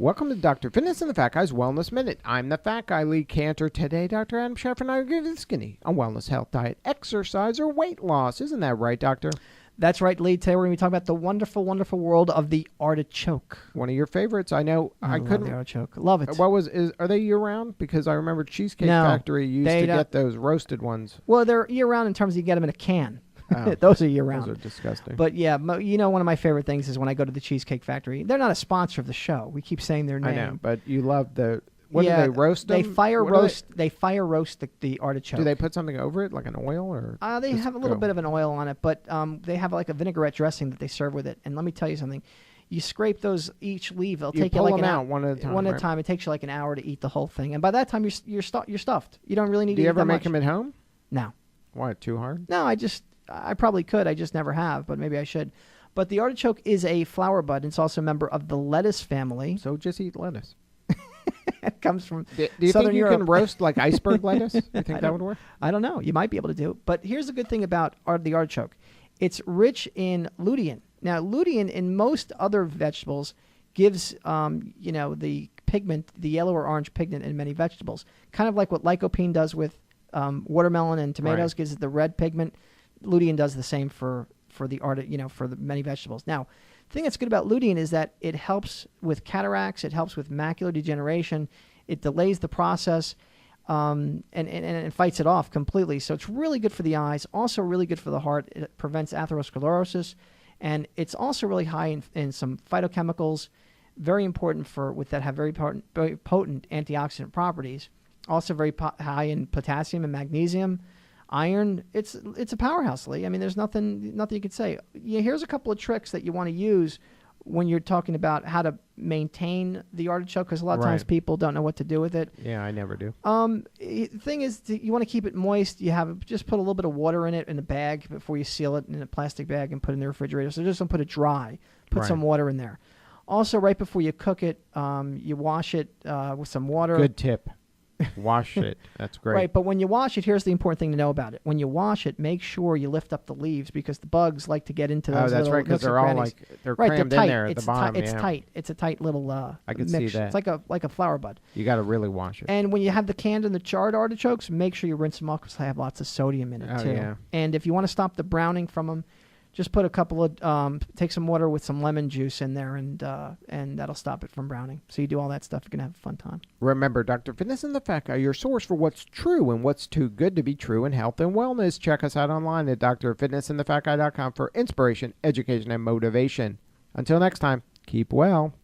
Welcome to Dr. Fitness and the Fat Guy's Wellness Minute. I'm the Fat Guy, Lee Cantor. Today, Dr. Adam Scheffer and I are giving you the skinny on wellness, health, diet, exercise, or weight loss. Isn't that right, Doctor? That's right, Lee. Today we're going to be talking about the wonderful, wonderful world of the artichoke. One of your favorites. I know. I love couldn't. the artichoke. Love it. Are they year round? Because I remember Cheesecake Factory used to get those roasted ones. Well, they're year round in terms of you get them in a can. Oh, those are year round. Those are disgusting. But yeah, one of my favorite things is when I go to the Cheesecake Factory. They're not a sponsor of the show. We keep saying their name. I know, but you love the. What do they roast them? They fire roast. They fire roast the artichoke. Do they put something over it, like an oil, or? They have a little bit of an oil on it, but they have like a vinaigrette dressing that they serve with it. And let me tell you something. You scrape those each leaf. It'll take you like an hour. One at a time. One at a time. It takes you like an hour to eat the whole thing, and by that time you're stuffed. You don't really need to eat that much. Do you ever make them at home? No. Why? Too hard? No, I probably could. I just never have, but maybe I should. But the artichoke is a flower bud. It's also a member of the lettuce family. So just eat lettuce. It comes from Do you Southern think you Europe. can roast like iceberg lettuce? You think that would work? I don't know. You might be able to do it. But here's the good thing about the artichoke. It's rich in lutein. Now, lutein in most other vegetables gives, the pigment, the yellow or orange pigment in many vegetables. Kind of like what lycopene does with watermelon and tomatoes, gives it the red pigment. Lutein does the same for the many vegetables. Now, the thing that's good about lutein is that it helps with cataracts, it helps with macular degeneration, it delays the process, and it fights it off completely. So it's really good for the eyes, also really good for the heart. It prevents atherosclerosis, and it's also really high in some phytochemicals, very important that have very potent antioxidant properties. Also very high in potassium and magnesium. Iron, it's a powerhouse, Lee. I mean, there's nothing you could say. Here's a couple of tricks that you want to use when you're talking about how to maintain the artichoke, because a lot of times people don't know what to do with it. Yeah, I never do. The thing is, you want to keep it moist. Just put a little bit of water in it in a bag before you seal it in a plastic bag and put it in the refrigerator. So just don't put it dry. Put some water in there. Also, right before you cook it, you wash it with some water. Good tip. Wash it. That's great. Right, but when you wash it, here's the important thing to know about it. When you wash it, make sure you lift up the leaves because the bugs like to get into those. Oh, that's right, because they're all they're crammed in there at the bottom. It's tight. It's a tight little I can mixture. see that. It's like a flower bud. You got to really wash it. And when you have the canned and the charred artichokes, make sure you rinse them off because they have lots of sodium in it too. Yeah. And if you want to stop the browning from them, just put a couple of take some water with some lemon juice in there, and that'll stop it from browning. So you do all that stuff, you're gonna have a fun time. Remember, Dr. Fitness and the Fat Guy, your source for what's true and what's too good to be true in health and wellness. Check us out online at drfitnessandthefatguy.com for inspiration, education, and motivation. Until next time, keep well.